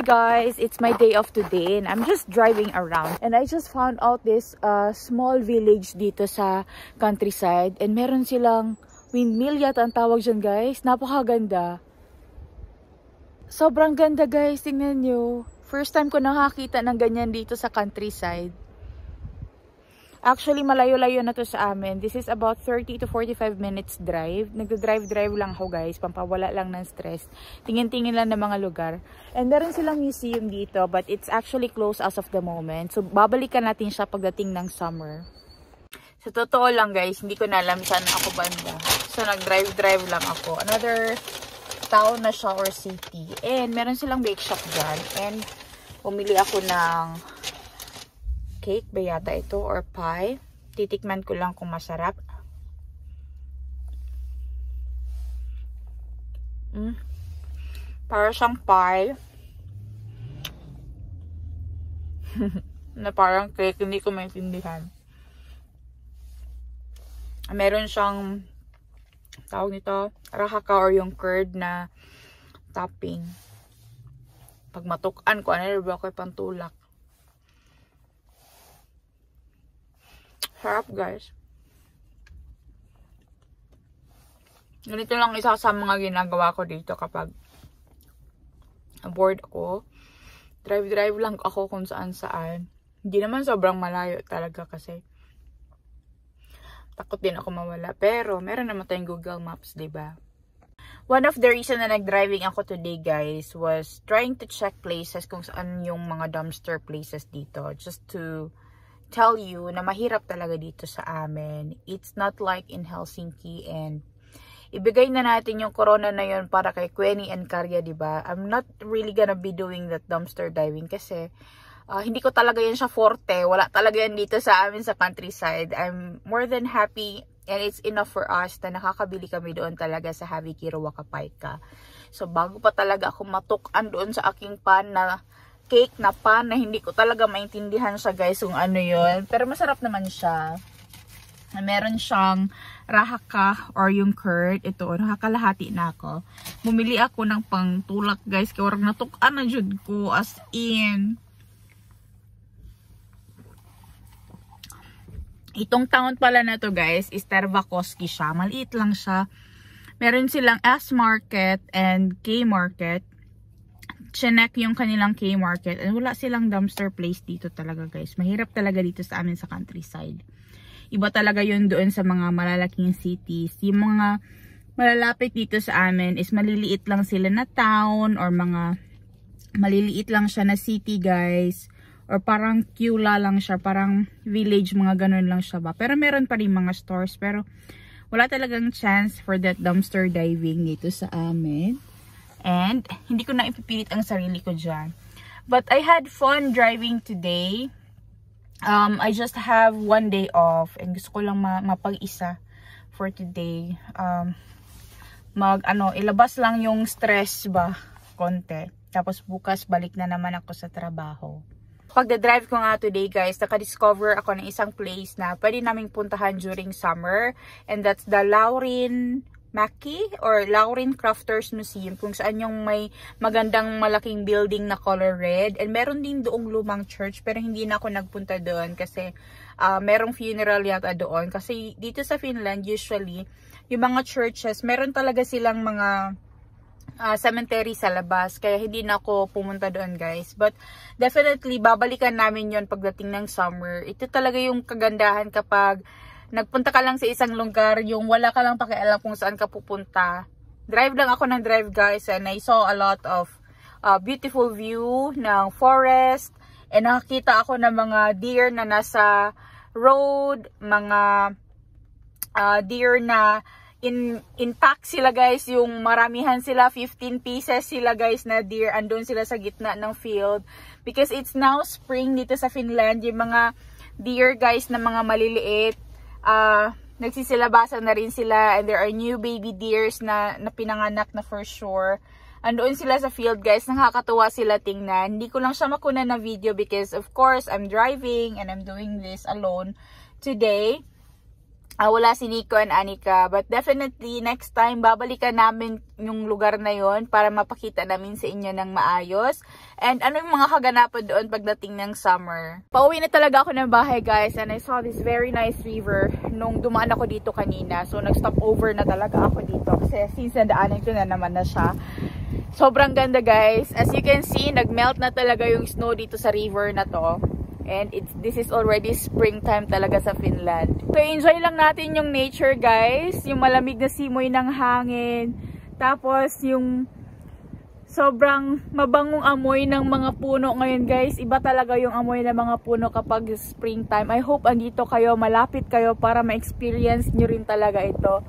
guys, it's my day off today and I'm just driving around and I just found out this small village dito sa countryside and meron silang windmill yata ang tawag dyan guys. Napakaganda. Sobrang ganda guys, tingnan nyo. First time ko nakakita ng ganyan dito sa countryside. Actually, malayo-layo na to sa amin. This is about 30 to 45 minutes drive. Nagda-drive lang ako guys, pampawala lang ng stress. Tingin-tingin lang ng mga lugar. And meron silang museum dito, but it's actually closed as of the moment. So, babalikan natin siya pagdating ng summer. Sa totoo lang guys, hindi ko na alam saan ako banda. So, nag-drive lang ako. Another town na siya or city. And meron silang bake shop dyan. And pumili ako ng cake ba yata ito or pie. Titikman ko lang kung masarap. Para siyang pie. Na parang cake, hindi ko maintindihan. Meron siyang tawag nito, rahaka or yung curd na topping. Pag matukan ko, ano ba ko pantulak. Sarap guys. Ganito lang isa sa mga ginagawa ko dito kapag bored ako. Drive lang ako kung saan. Hindi naman sobrang malayo talaga kasi takot din ako mawala. Pero meron naman tayong Google Maps, diba? One of the reason na nag-driving ako today guys was trying to check places kung saan yung mga dumpster places dito. Just to tell you na mahirap talaga dito sa amin. It's not like in Helsinki and ibigay na natin yung corona na yun para kay Queenie and Karya, diba? I'm not really gonna be doing that dumpster diving kasi hindi ko talaga yan siya forte. Wala talaga yan dito sa amin sa countryside. I'm more than happy and it's enough for us na nakakabili kami doon talaga sa Havikiro Wakapaika. So bago pa talaga ako matukan doon sa aking pan na cake na pan na hindi ko talaga maintindihan siya guys kung ano yun. Pero masarap naman siya. Meron siyang rahaka or yung curd. Ito, nakakalahati na ako. Bumili ako ng pangtulak guys. Kaya warang natukan na jud ko as in. Itong town pala na to guys is Tervakoski siya. Maliit lang siya. Meron silang S-Market and K-Market. Chinek yung kanilang K-Market. And wala silang dumpster place dito talaga guys. Mahirap talaga dito sa amin sa countryside. Iba talaga yun doon sa mga malalaking cities. Yung mga malalapit dito sa amin is maliliit lang sila na town or mga maliliit lang siya na city guys. Or parang Kula lang siya. Parang village, mga ganun lang siya ba. Pero meron pa rin mga stores. Pero wala talagang chance for that dumpster diving dito sa amin. And hindi ko na ipipilit ang sarili ko dyan. But I had fun driving today. I just have one day off. And gusto ko lang mapag-isa for today. Ilabas lang yung stress ba, konti. Tapos bukas balik na naman ako sa trabaho. Pagda-drive ko nga today guys, naka-discover ako ng isang place na pwede naming puntahan during summer. And that's the Laurin Maki or Laurin Crafters Museum, kung saan yung may magandang malaking building na color red. And meron din doong lumang church pero hindi na ako nagpunta doon kasi merong funeral yata doon. Kasi dito sa Finland usually yung mga churches meron talaga silang mga cemetery sa labas. Kaya hindi na ako pumunta doon guys. But definitely babalikan namin yon pagdating ng summer. Ito talaga yung kagandahan kapag nagpunta ka lang sa isang lugar, yung wala ka lang pakialam kung saan ka pupunta. Drive lang ako ng drive guys and I saw a lot of beautiful view ng forest and nakakita ako ng mga deer na nasa road, mga deer na intact sila guys, yung maramihan sila, 15 pieces sila guys na deer, andun sila sa gitna ng field. Because it's now spring dito sa Finland, yung mga deer guys na mga maliliit, nagsisilabasan na rin sila and there are new baby deers na pinanganak na for sure. Andoon sila sa field guys, nakakatuwa sila tingnan. Hindi ko lang siya makuna na video because of course I'm driving and I'm doing this alone today. wala si Nico and Anika. But definitely, next time, babalikan namin yung lugar na yon para mapakita namin sa inyo ng maayos. And ano yung mga kaganapan doon pagdating ng summer. Pauwi na talaga ako ng bahay, guys. And I saw this very nice river nung dumaan ako dito kanina. So, nag-stop over na talaga ako dito. Kasi since nadaanan ko na naman na siya. Sobrang ganda, guys. As you can see, nag-melt na talaga yung snow dito sa river na to. And this is already springtime talaga sa Finland. So, enjoy lang natin yung nature, guys. Yung malamig na simoy ng hangin. Tapos, yung sobrang mabangong amoy ng mga puno ngayon, guys. Iba talaga yung amoy ng mga puno kapag springtime. I hope andito kayo, malapit kayo para ma-experience nyo rin talaga ito.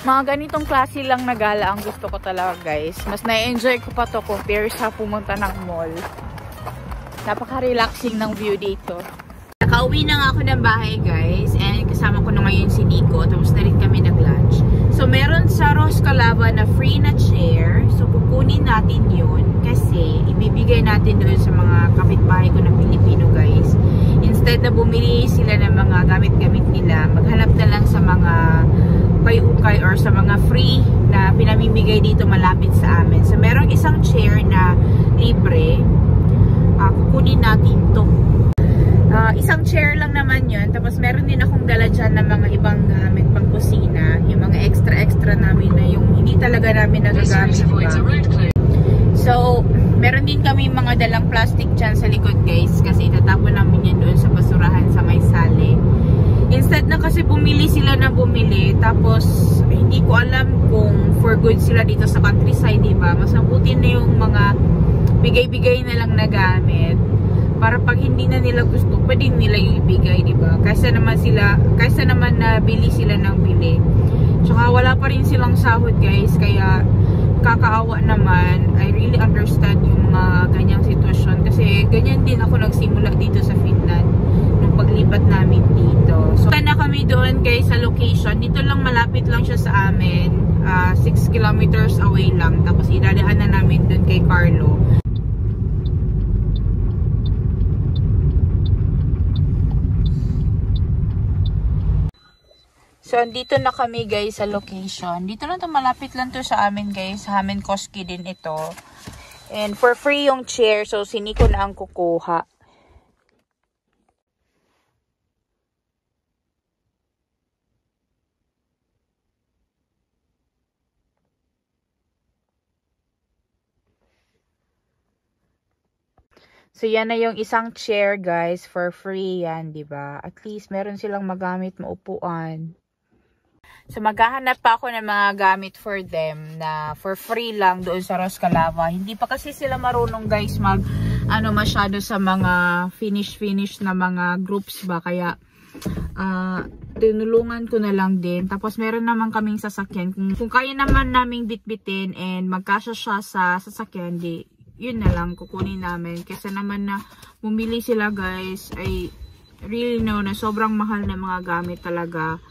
Mga ganitong klase lang na gala ang gusto ko talaga, guys. Mas na-enjoy ko pa to compare sa pumunta ng mall. Napaka-relaxing ng view dito. Nakauwi na nga ako ng bahay, guys. And kasama ko na ngayon si Nico. Tapos na rin kami nag-lunch. So, meron sa Roscalava na free na chair. So, kukunin natin yun. Kasi, ibibigay natin doon sa mga kapitbahay ko na Pilipino, guys. Instead na bumili sila ng mga gamit-gamit nila, maghanap na lang sa mga ukay-ukay or sa mga free na pinamimigay dito malapit sa amin. So, merong isang chair na libre. Kukunin natin to. Isang chair lang naman yun. Tapos, meron din akong dala dyan ng mga ibang gamit pang kusina. Yung mga extra-extra namin na yung hindi talaga namin nagagamit. So, meron din kami mga dalang plastic dyan sa likod, guys. Kasi itatapon namin yan doon sa basurahan sa may sali. Instead na kasi bumili sila na bumili, tapos hindi ko alam kung for good sila dito sa countryside, diba? Mas mabuti na yung mga bigay-bigay na lang na gamit para pag hindi na nila gusto, pwede nila yung ibigay, diba? Kaysa naman na bili sila ng bili. Tsaka wala pa rin silang sahod, guys, kaya kakaawa naman. I really understand yung mga ganyang sitwasyon kasi ganyan din ako nagsimula dito sa Finland nung paglipat namin dito. So, na kami doon, guys, sa location. Dito lang, malapit lang siya sa amin. 6 kilometers away lang. Tapos, idadaan na namin doon kay Carlo. So, andito na kami, guys, sa location. Dito lang to, malapit lang to sa amin, guys. Sa amin, Koski din ito. And for free yung chair. So, si Nico na ang kukuha. So, yan na yung isang chair, guys. For free yan, diba? At least, meron silang magamit, maupuan. So, maghahanap pa ako ng mga gamit for them na for free lang doon sa Roscalava. Hindi pa kasi sila marunong, guys, masyado sa mga finish na mga groups ba. Kaya, tinulungan ko na lang din. Tapos, meron naman kaming sasakyan. Kung kaya naman naming bitbitin and magkasya siya sa sasakyan, yun na lang, kukunin namin. Kasi naman na bumili sila, guys, I really know na sobrang mahal na mga gamit talaga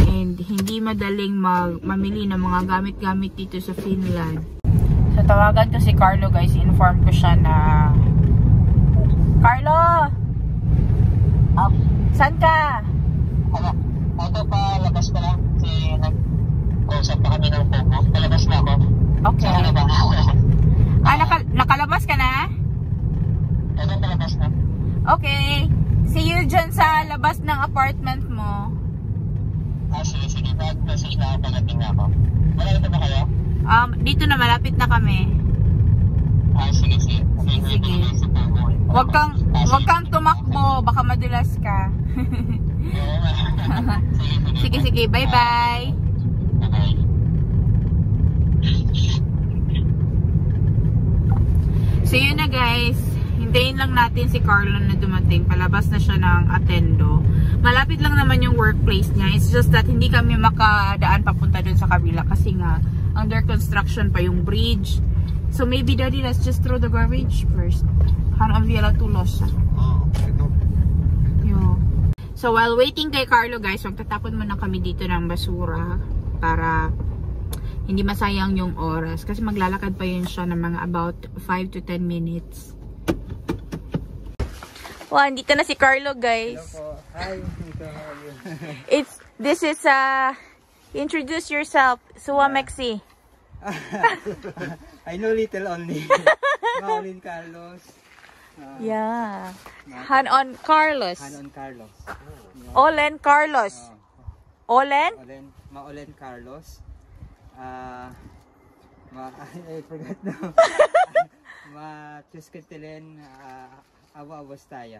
And hindi madaling mamili ng mga gamit-gamit dito sa Finland. So tawagan ko si Carlo guys, inform ko siya na Carlo! Saan ka? Ito pa, labas ka lang. Kasi nag-usap pa kami ng phone mo. Palabas na ako. Okay. Saan ka ba? Nakalabas ka na? Ito, palabas na. Okay. See you dyan sa labas ng apartment mo. Sige. Message na ako pagdating na ako. Malapit na ba kayo? Dito na, malapit na kami. Sige. Sige. Huwag kang tumakbo, baka madulas ka. Sige, bye-bye. Okay. So yun na guys, hintayin lang natin si Carlo na dumating. Palabas na siya ng Attendo. Malapit lang naman yung workplace niya. It's just that hindi kami makadaan papunta dun sa kabila kasi nga under construction pa yung bridge. So maybe daddy, let's just throw the garbage first. Hanap via tulos. Yo. So while waiting kay Carlo guys, magtatapon muna kami dito ng basura para hindi masayang yung oras. Kasi maglalakad pa yun siya ng mga about 5 to 10 minutes. Wow, dito na si Carlo guys. Hello po. Hi, how are you? This is introduce yourself, Suwamexi. I know little only. Maulin Carlos. Yeah. Hanon Carlos. Hanon Carlos. Olen Carlos. Olen? Maulen Carlos. I forgot now. Chuskettelen Awa-Awastaya.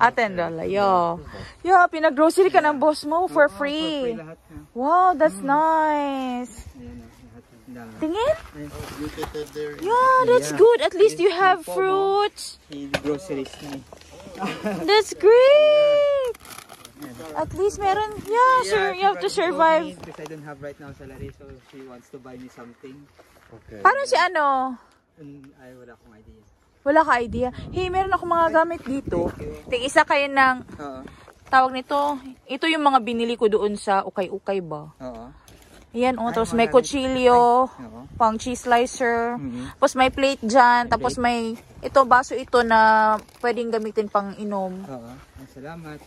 Attendo la, yo. Yo, pinag-grocery ka ng boss mo for free. Wow, that's nice. Tingin? Yeah, that's good. At least you have fruits. Groceries. That's great. At least meron. Yeah, sir, you have to survive. Because I don't have right now salary, so she wants to buy me something. Okay. Parang si ano? Ay, wala akong idea. Wala ka idea. Hey, meron ako mga gamit dito. Tig-isa kayo ng tawag nito. Ito yung mga binili ko doon sa ukay-ukay ba? Oo. Ayan, tapos may kutsilyo, pang cheese slicer, tapos may plate dyan, tapos may baso ito na pwedeng gamitin pang inom. Oo. Salamat.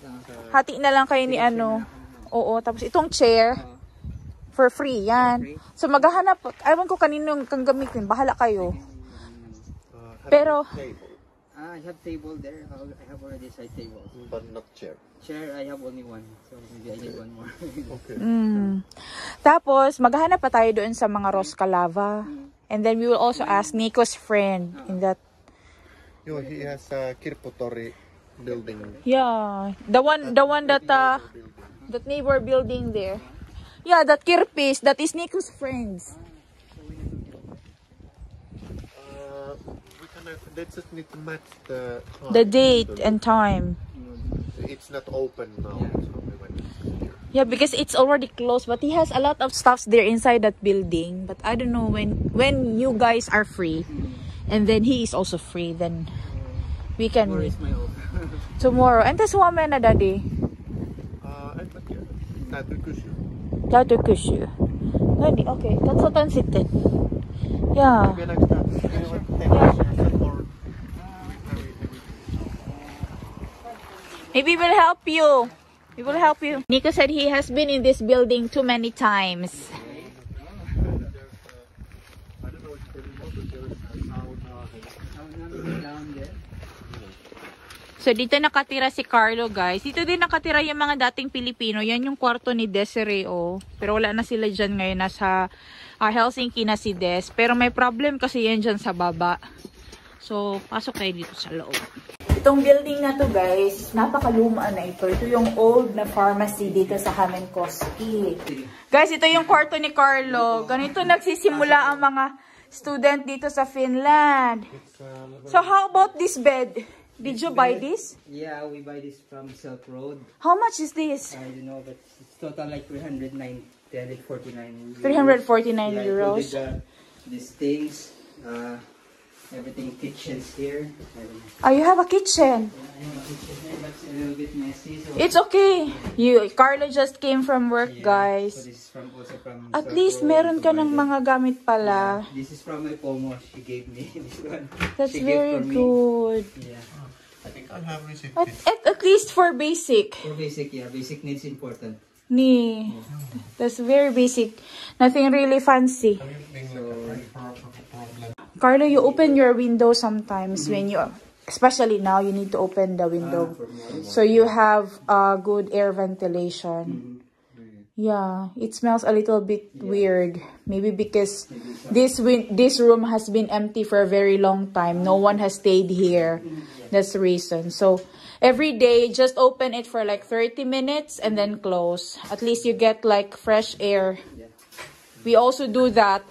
Hati na lang kayo ni ano. Oo, tapos itong chair, for free, yan. So maghahanap, ayaw ko kaninong kang gamitin, bahala kayo. Pero, I have table there. I have already side table. But not chair. Chair, I have only one. So maybe I need one more. Okay. tapos maghahanap pa tayo doon sa mga Roscalava. And then we will also ask Nico's friend in that. Yo, he has a Kirpputori building. Yeah, the one that neighbor building there. Yeah, that Kirpis, that is Nico's friends. They just need to match the time. The date and time. It's not open now. So Yeah, because it's already closed, but he has a lot of stuffs there inside that building. But I don't know when you guys are free, and then he is also free. Then we can meet tomorrow. And this woman na daddy. I'm not here. Tatukushu. Tatukushu. Daddy, okay. That's what I'm sitting. Yeah. Maybe next time. Maybe we'll help you. We will help you. Nico said he has been in this building too many times. So dito nakatira si Carlo guys. Dito din nakatira yung mga dating Pilipino. Yan yung kwarto ni Desiree oh. Pero wala na sila dyan ngayon. Nasa Helsinki na si Des. Pero may problem kasi yan dyan sa baba. So pasok tayo dito sa loob. Itong building na to guys, napakaluma na ito. Ito yung old na pharmacy dito sa Hämeenkoski. Guys, ito yung kwarto ni Carlo. Ganito nagsisimula ang mga student dito sa Finland. So how about this bed? Did you buy this? Yeah, we buy this from Silk Road. How much is this? I don't know, but it's total like 349 euros. 349 euros. These things, Everything kitchen's here. Oh, you have a kitchen. I have a kitchen here, but it's a little bit messy. So It's okay. Carlo just came from work, so guys. this is also from At least meron ka ng mga gamit pala. This is from my Pomo. She gave me this one. That's She very gave for me. good. Yeah. I think I have received At least for basic. For basic, yeah. Basic needs important. Ni. That's very basic. Nothing really fancy. Carlo, you open your window sometimes when you, especially now, you need to open the window. So you have good air ventilation. Yeah, it smells a little bit weird. Maybe because this room has been empty for a very long time. No one has stayed here. That's the reason. So every day, just open it for like 30 minutes and then close. At least you get like fresh air. We also do that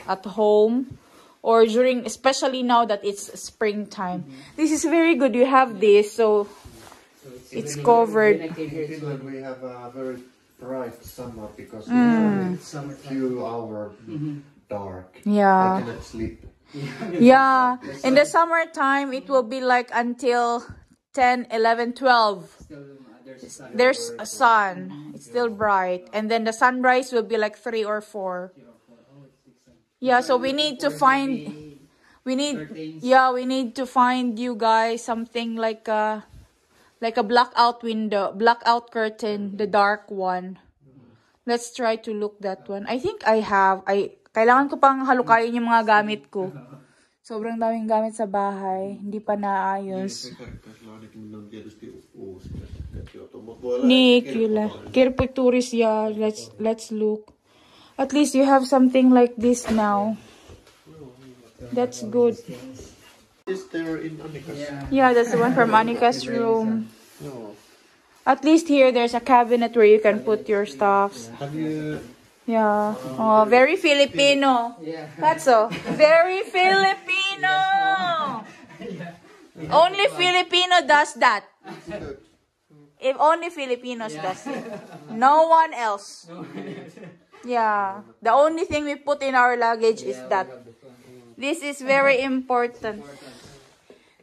at home. Or during, especially now that it's springtime. This is very good. You have this, so it's covered. in Finland we have a very bright summer because we have a few hours dark. Yeah. I cannot sleep. Yeah. In the summertime, it will be like until 10, 11, 12. There's a sun. It's still bright. And then the sunrise will be like 3 or 4. Yeah, so we need to find, we need to find you guys something like a blackout window, blackout curtain, the dark one. Let's try to look that one. I think I have. Kailangan ko pang halukayin yung mga gamit ko. Sobrang daming gamit sa bahay. Hindi pa naayos. Nikula. Kirpituris, yeah. Let's look. At least you have something like this now. That's good. Is there in Annika's? Yeah, that's the one from Annika's room. No. At least here, there's a cabinet where you can put your stuffs. Have you? Yeah. Oh, very Filipino. Yeah. That's all. Very Filipino. Only Filipino does that. If only Filipinos does it. No one else. Yeah. The only thing we put in our luggage is that. This is very important.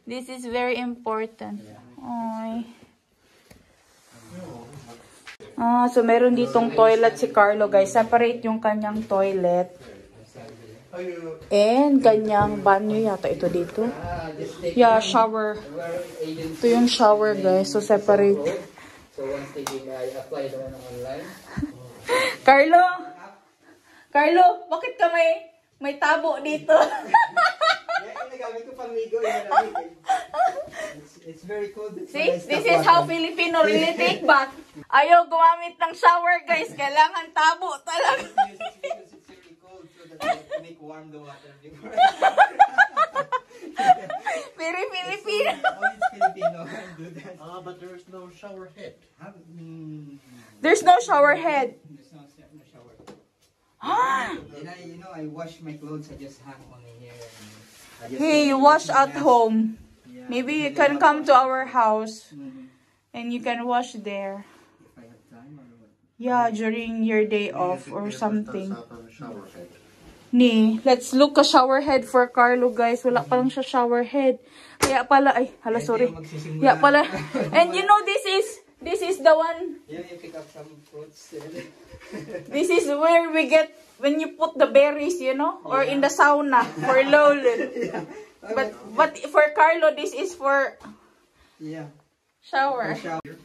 This is very important. Oy. So meron ditong toilet si Carlo, guys. Separate yung kanyang toilet. And kanyang banyo yata ito dito. Yeah, shower. Ito yung shower, guys. So separate. So once they give, I apply the one online. Carlo, bakit ka may tabo dito? It's very cold. See, this is how Filipino really take bath. Ayaw gumamit ng shower, guys. Kailangan tabo talaga. It's really cold, so that I make warm the water before. Very Filipino. Only Filipino can do that. But there's no shower head. There's no shower head. There's no shower. And I wash my clothes. I just hang on here. hey, you wash at home. Yeah. Maybe you can come to our house and you can wash there. If I have time or what? Yeah, during your day off or something. Shower head. Let's look a shower head for Carlo, guys. Wala pa lang siya shower head. Kaya pala, sorry. Yeah, pala. And you know, this is the one. Yeah, you pick up some fruits. This is where we get, when you put the berries, or in the sauna for Lolo. But for Carlo, this is for shower.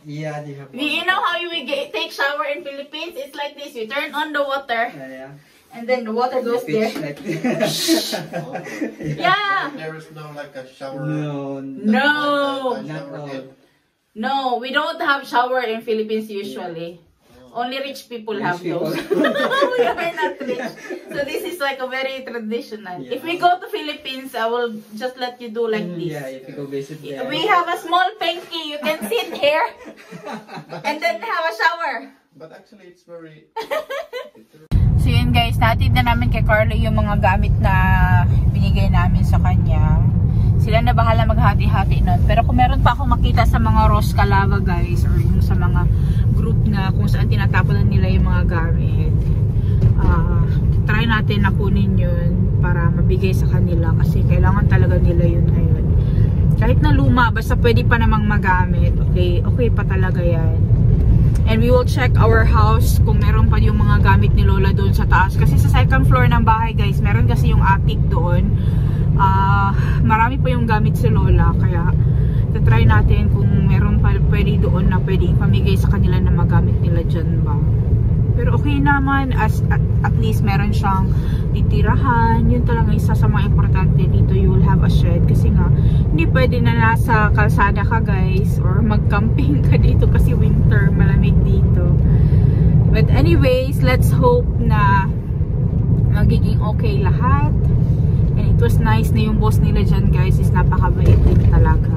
Yeah, they have. You know how we take shower in Philippines? It's like this. You turn on the water. And then the water goes there. Like yeah. There is no like a shower. No. No, we don't have shower in Philippines usually. Only rich people have those. We are not rich. So this is like a very traditional. Yeah. If we go to Philippines, I will just let you do like this. Yeah, if you go visit there. We have a small panky. You can sit here and then have a shower. But actually, it's very... So yun guys, natid na namin kay Carlo yung mga gamit na binigay namin sa kanya. Sila na bahala maghati-hati nun. Pero kung meron pa akong makita sa mga Ross Calava guys, or yung sa mga group na kung saan tinatapunan nila yung mga gamit, try natin na kunin yun para mabigay sa kanila kasi kailangan talaga nila yun ngayon. Kahit na luma, basta pwede pa namang magamit. Okay, okay pa talaga yan. And we will check our house kung meron pa yung mga gamit ni Lola doon sa taas. Kasi sa second floor ng bahay guys, meron kasi yung attic doon. Marami pa yung gamit si Lola. Kaya try natin kung meron pa pwede doon na pwede ipamigay sa kanila na magamit nila dyan ba. Pero okay naman, at least meron siyang titirahan. Yun talaga isa sa mga importante dito. You will have a shed. Kasi nga, hindi pwede na nasa kalsada ka guys. Or mag-camping ka dito kasi winter, malamig dito. But anyways, let's hope na magiging okay lahat. And it was nice na yung boss nila dyan guys is napakabait din talaga.